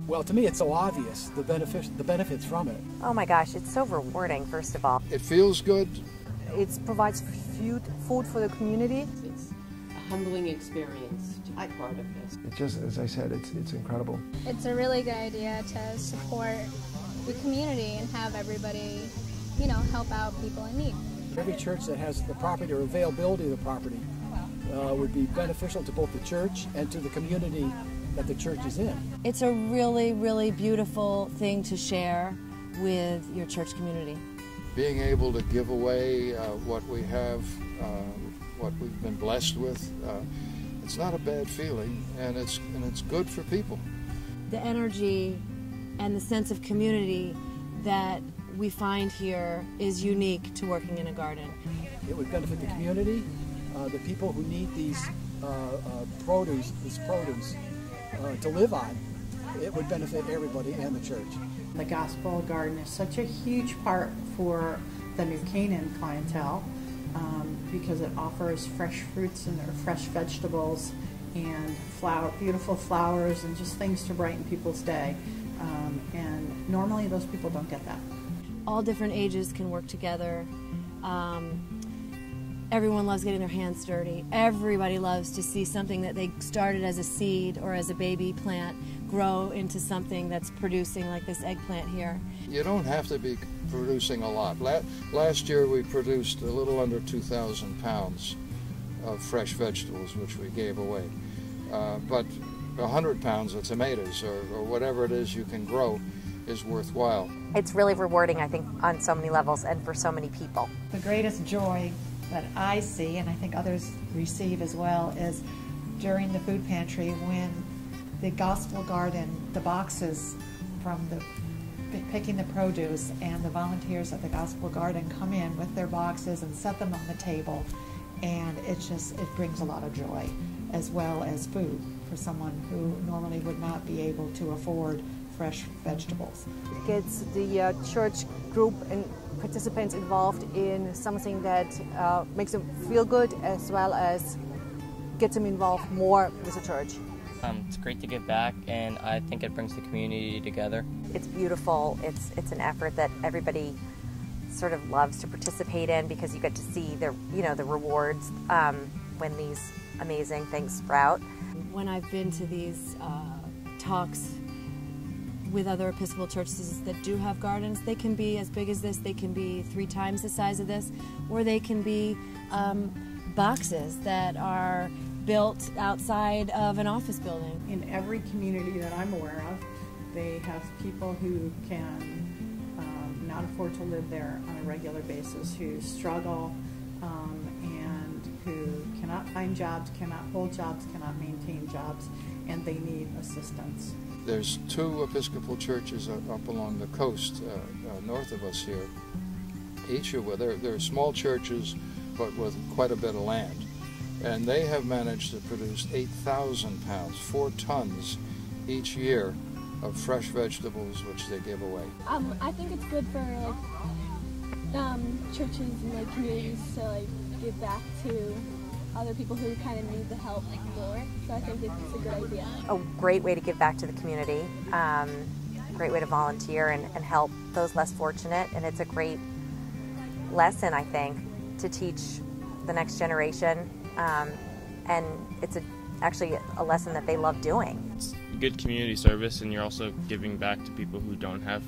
Well, to me, it's so obvious, the benefits from it. Oh my gosh, it's so rewarding, first of all. It feels good. It provides food for the community. It's a humbling experience to be part of this. It just, as I said, it's incredible. It's a really good idea to support the community and have everybody, help out people in need. Every church that has the property or availability of the property would be beneficial to both the church and to the community that the church is in. It's a really, really beautiful thing to share with your church community. Being able to give away what we have, what we've been blessed with, it's not a bad feeling, and it's good for people. The energy and the sense of community that we find here is unique to working in a garden. It would benefit the community, the people who need these produce to live on. It would benefit everybody and the church. The Gospel Garden is such a huge part for the New Canaan clientele because it offers fresh fruits and fresh vegetables and beautiful flowers and just things to brighten people's day. And normally those people don't get that. All different ages can work together. Everyone loves getting their hands dirty. Everybody loves to see something that they started as a seed or as a baby plant grow into something that's producing, like this eggplant here. You don't have to be producing a lot. Last year we produced a little under 2,000 pounds of fresh vegetables, which we gave away. But 100 pounds of tomatoes or whatever it is you can grow is worthwhile. It's really rewarding, I think, on so many levels and for so many people. The greatest joy that I see, and I think others receive as well, is during the food pantry when the Gospel Garden, the boxes from picking the produce, and the volunteers at the Gospel Garden come in with their boxes and set them on the table, and it brings a lot of joy, as well as food for someone who normally would not be able to afford fresh vegetables. It gets the church group and participants involved in something that makes them feel good, as well as gets them involved more with the church. It's great to give back, and I think it brings the community together. It's beautiful. It's an effort that everybody sort of loves to participate in because you get to see the rewards when these amazing things sprout. When I've been to these talks with other Episcopal churches that do have gardens, they can be as big as this, they can be 3 times the size of this, or they can be boxes that are built outside of an office building. In every community that I'm aware of, they have people who can not afford to live there on a regular basis, who struggle and who cannot find jobs, cannot hold jobs, cannot maintain jobs, and they need assistance. There's 2 Episcopal churches up along the coast north of us here. Each of them, they're small churches, but with quite a bit of land. And they have managed to produce 8,000 pounds, 4 tons each year of fresh vegetables, which they give away. I think it's good for churches and communities to give back to other people who kind of need the help more. So I think it's a good idea. A great way to give back to the community, great way to volunteer and help those less fortunate, and it's a great lesson, I think, to teach the next generation, and it's actually a lesson that they love doing. It's good community service, and you're also giving back to people who don't have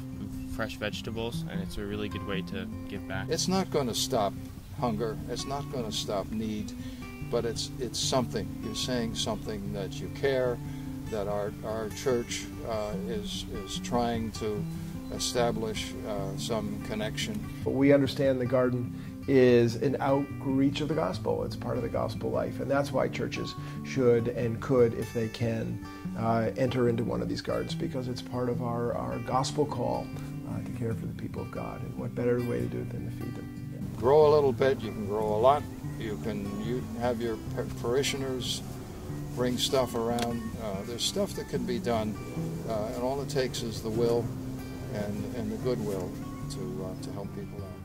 fresh vegetables, and it's a really good way to give back. It's not going to stop hunger, it's not going to stop need, but it's something. You're saying something that you care, that our church is trying to establish some connection. We understand the garden is an outreach of the gospel. It's part of the gospel life, and that's why churches should and could, if they can, enter into one of these gardens, because it's part of our gospel call to care for the people of God. And what better way to do it than to feed them? Grow a little bit, you can grow a lot. You have your parishioners bring stuff around. There's stuff that can be done, and all it takes is the will and the goodwill to help people out.